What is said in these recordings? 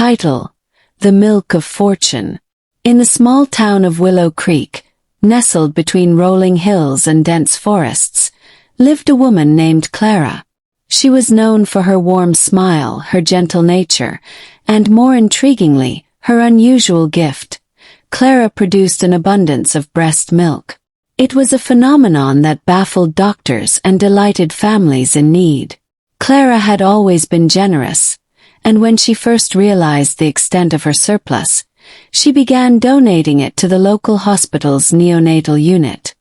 Title: The Milk of Fortune. In the small town of Willow Creek, nestled between rolling hills and dense forests, lived a woman named Clara. She was known for her warm smile, her gentle nature, and more intriguingly, her unusual gift. Clara produced an abundance of breast milk. It was a phenomenon that baffled doctors and delighted families in need. Clara had always been generous, and when she first realized the extent of her surplus, she began donating it to the local hospital's neonatal unit.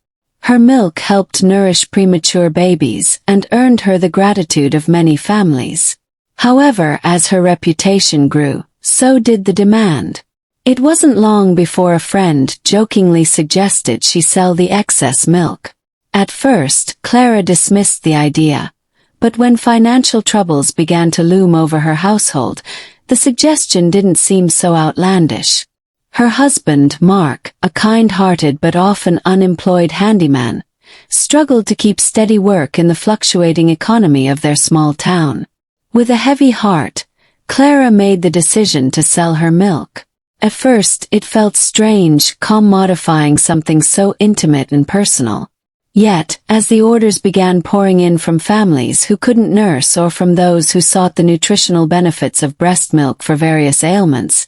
Her milk helped nourish premature babies and earned her the gratitude of many families. However, as her reputation grew, so did the demand. It wasn't long before a friend jokingly suggested she sell the excess milk. At first, Clara dismissed the idea, but when financial troubles began to loom over her household, the suggestion didn't seem so outlandish. Her husband, Mark, a kind-hearted but often unemployed handyman, struggled to keep steady work in the fluctuating economy of their small town. With a heavy heart, Clara made the decision to sell her milk. At first, it felt strange, commodifying something so intimate and personal. Yet, as the orders began pouring in from families who couldn't nurse or from those who sought the nutritional benefits of breast milk for various ailments,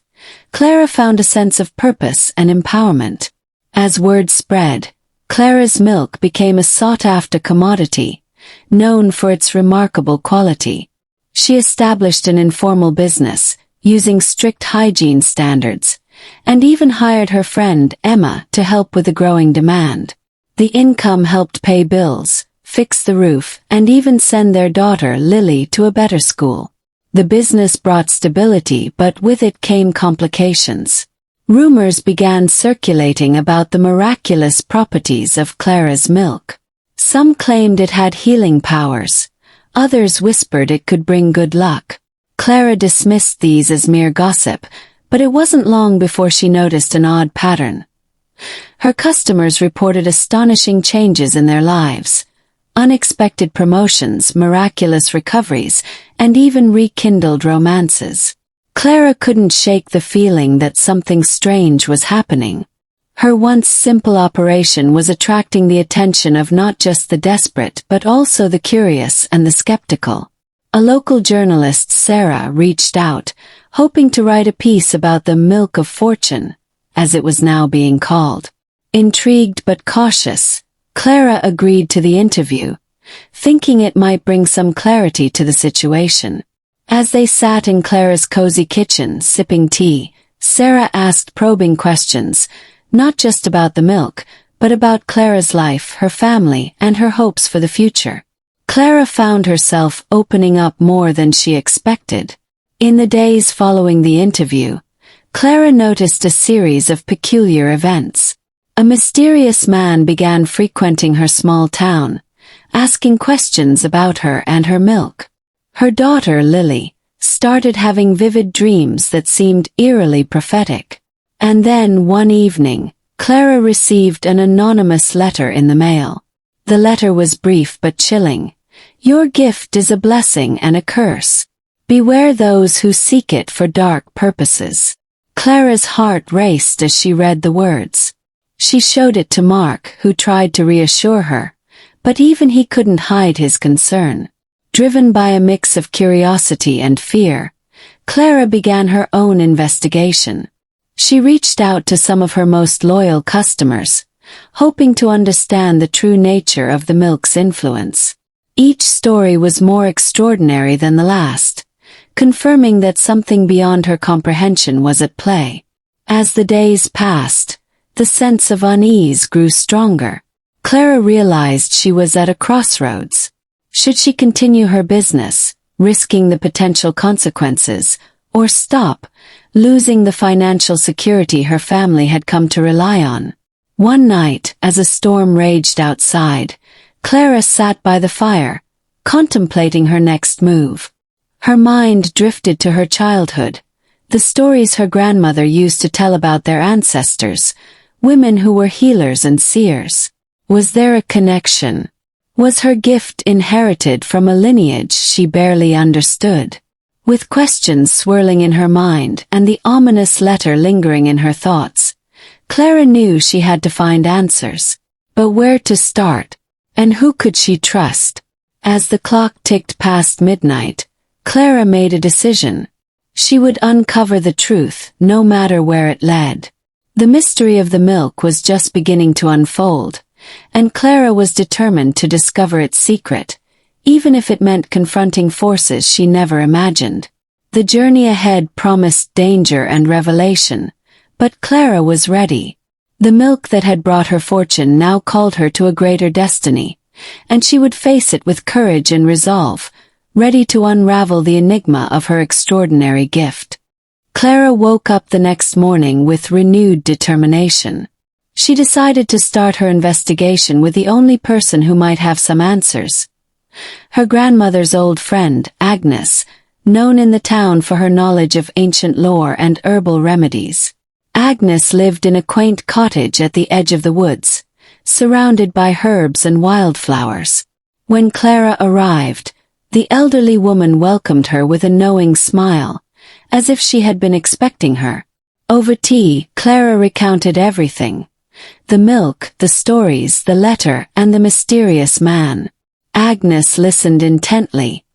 Clara found a sense of purpose and empowerment. As word spread, Clara's milk became a sought-after commodity, known for its remarkable quality. She established an informal business, using strict hygiene standards, and even hired her friend, Emma, to help with the growing demand. The income helped pay bills, fix the roof, and even send their daughter, Lily, to a better school. The business brought stability, but with it came complications. Rumors began circulating about the miraculous properties of Clara's milk. Some claimed it had healing powers. Others whispered it could bring good luck. Clara dismissed these as mere gossip, but it wasn't long before she noticed an odd pattern. Her customers reported astonishing changes in their lives. Unexpected promotions, miraculous recoveries, and even rekindled romances. Clara couldn't shake the feeling that something strange was happening. Her once simple operation was attracting the attention of not just the desperate but also the curious and the skeptical. A local journalist, Sarah, reached out, hoping to write a piece about the milk of fortune, as it was now being called. Intrigued but cautious, Clara agreed to the interview, thinking it might bring some clarity to the situation. As they sat in Clara's cozy kitchen, sipping tea, Sarah asked probing questions, not just about the milk, but about Clara's life, her family, and her hopes for the future. Clara found herself opening up more than she expected. In the days following the interview, Clara noticed a series of peculiar events. A mysterious man began frequenting her small town, asking questions about her and her milk. Her daughter, Lily, started having vivid dreams that seemed eerily prophetic. And then, one evening, Clara received an anonymous letter in the mail. The letter was brief but chilling. "Your gift is a blessing and a curse. Beware those who seek it for dark purposes." Clara's heart raced as she read the words. She showed it to Mark, who tried to reassure her, but even he couldn't hide his concern. Driven by a mix of curiosity and fear, Clara began her own investigation. She reached out to some of her most loyal customers, hoping to understand the true nature of the milk's influence. Each story was more extraordinary than the last, confirming that something beyond her comprehension was at play. As the days passed, the sense of unease grew stronger. Clara realized she was at a crossroads. Should she continue her business, risking the potential consequences, or stop, losing the financial security her family had come to rely on? One night, as a storm raged outside, Clara sat by the fire, contemplating her next move. Her mind drifted to her childhood, the stories her grandmother used to tell about their ancestors, women who were healers and seers. Was there a connection? Was her gift inherited from a lineage she barely understood? With questions swirling in her mind and the ominous letter lingering in her thoughts, Clara knew she had to find answers. But where to start? And who could she trust? As the clock ticked past midnight, Clara made a decision. She would uncover the truth, no matter where it led. The mystery of the milk was just beginning to unfold, and Clara was determined to discover its secret, even if it meant confronting forces she never imagined. The journey ahead promised danger and revelation, but Clara was ready. The milk that had brought her fortune now called her to a greater destiny, and she would face it with courage and resolve, ready to unravel the enigma of her extraordinary gift. Clara woke up the next morning with renewed determination. She decided to start her investigation with the only person who might have some answers. Her grandmother's old friend, Agnes, known in the town for her knowledge of ancient lore and herbal remedies. Agnes lived in a quaint cottage at the edge of the woods, surrounded by herbs and wildflowers. When Clara arrived, the elderly woman welcomed her with a knowing smile, as if she had been expecting her. Over tea, Clara recounted everything: the milk, the stories, the letter, and the mysterious man. Agnes listened intently,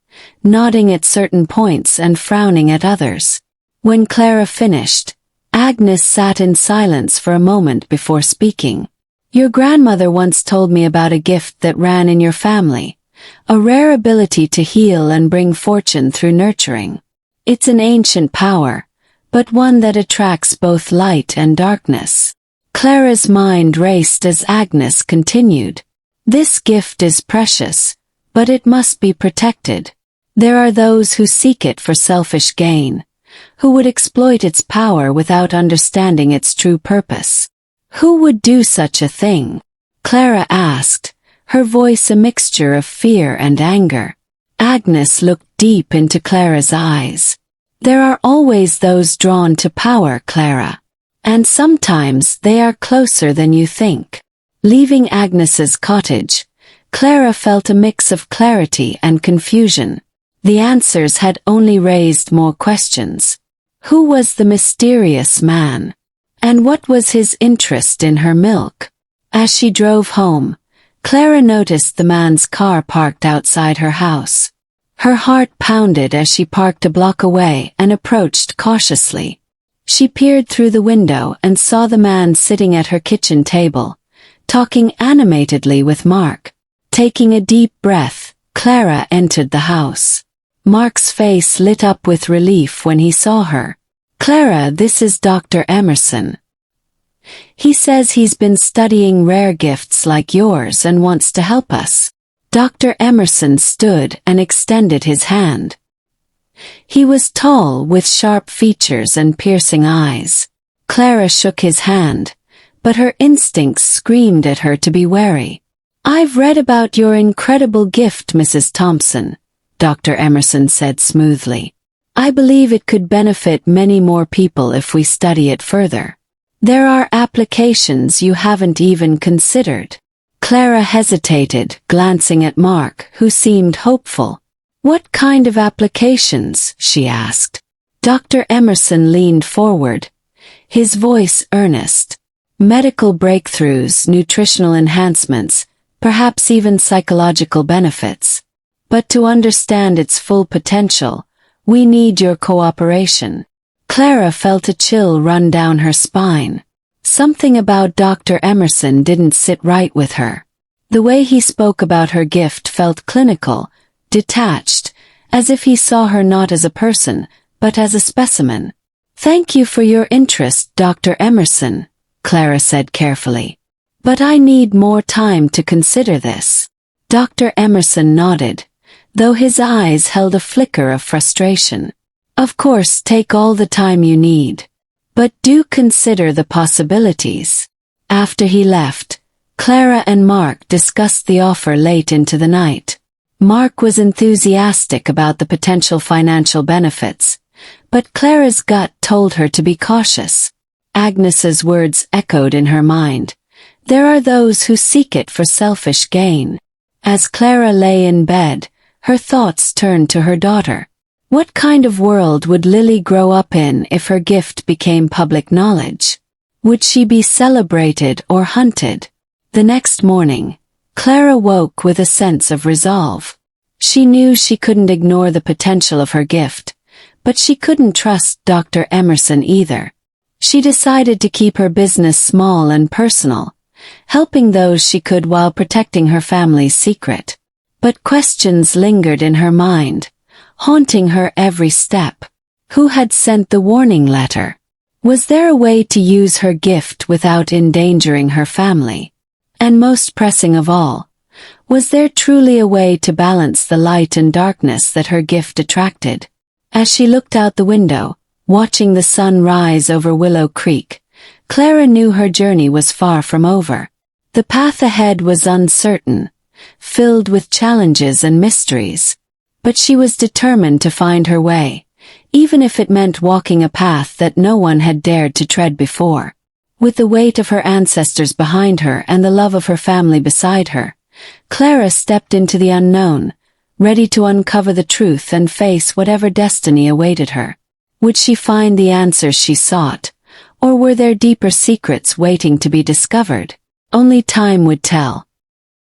nodding at certain points and frowning at others. When Clara finished, Agnes sat in silence for a moment before speaking. "Your grandmother once told me about a gift that ran in your family, a rare ability to heal and bring fortune through nurturing. It's an ancient power, but one that attracts both light and darkness." Clara's mind raced as Agnes continued. "This gift is precious, but it must be protected. There are those who seek it for selfish gain, who would exploit its power without understanding its true purpose." "Who would do such a thing?" Clara asked, her voice a mixture of fear and anger. Agnes looked deep into Clara's eyes. "There are always those drawn to power, Clara. And sometimes they are closer than you think." Leaving Agnes's cottage, Clara felt a mix of clarity and confusion. The answers had only raised more questions. Who was the mysterious man? And what was his interest in her milk? As she drove home, Clara noticed the man's car parked outside her house. Her heart pounded as she parked a block away and approached cautiously. She peered through the window and saw the man sitting at her kitchen table, talking animatedly with Mark. Taking a deep breath, Clara entered the house. Mark's face lit up with relief when he saw her. "Clara, this is Dr. Emerson. He says he's been studying rare gifts like yours and wants to help us." Dr. Emerson stood and extended his hand. He was tall, with sharp features and piercing eyes. Clara shook his hand, but her instincts screamed at her to be wary. "I've read about your incredible gift, Mrs. Thompson," Dr. Emerson said smoothly. "I believe it could benefit many more people if we study it further. There are applications you haven't even considered." Clara hesitated, glancing at Mark, who seemed hopeful. "What kind of applications?" she asked. Dr. Emerson leaned forward, his voice earnest. "Medical breakthroughs, nutritional enhancements, perhaps even psychological benefits. But to understand its full potential, we need your cooperation." Clara felt a chill run down her spine. Something about Dr. Emerson didn't sit right with her. The way he spoke about her gift felt clinical, detached, as if he saw her not as a person, but as a specimen. "Thank you for your interest, Dr. Emerson," Clara said carefully. "But I need more time to consider this." Dr. Emerson nodded, though his eyes held a flicker of frustration. "Of course, take all the time you need. But do consider the possibilities." After he left, Clara and Mark discussed the offer late into the night. Mark was enthusiastic about the potential financial benefits, but Clara's gut told her to be cautious. Agnes's words echoed in her mind. There are those who seek it for selfish gain. As Clara lay in bed, her thoughts turned to her daughter. What kind of world would Lily grow up in if her gift became public knowledge? Would she be celebrated or hunted? The next morning, Clara woke with a sense of resolve. She knew she couldn't ignore the potential of her gift, but she couldn't trust Dr. Emerson either. She decided to keep her business small and personal, helping those she could while protecting her family's secret. But questions lingered in her mind, haunting her every step. Who had sent the warning letter? Was there a way to use her gift without endangering her family? And most pressing of all, was there truly a way to balance the light and darkness that her gift attracted? As she looked out the window, watching the sun rise over Willow Creek, Clara knew her journey was far from over. The path ahead was uncertain, filled with challenges and mysteries. But she was determined to find her way, even if it meant walking a path that no one had dared to tread before. With the weight of her ancestors behind her and the love of her family beside her, Clara stepped into the unknown, ready to uncover the truth and face whatever destiny awaited her. Would she find the answers she sought, or were there deeper secrets waiting to be discovered? Only time would tell.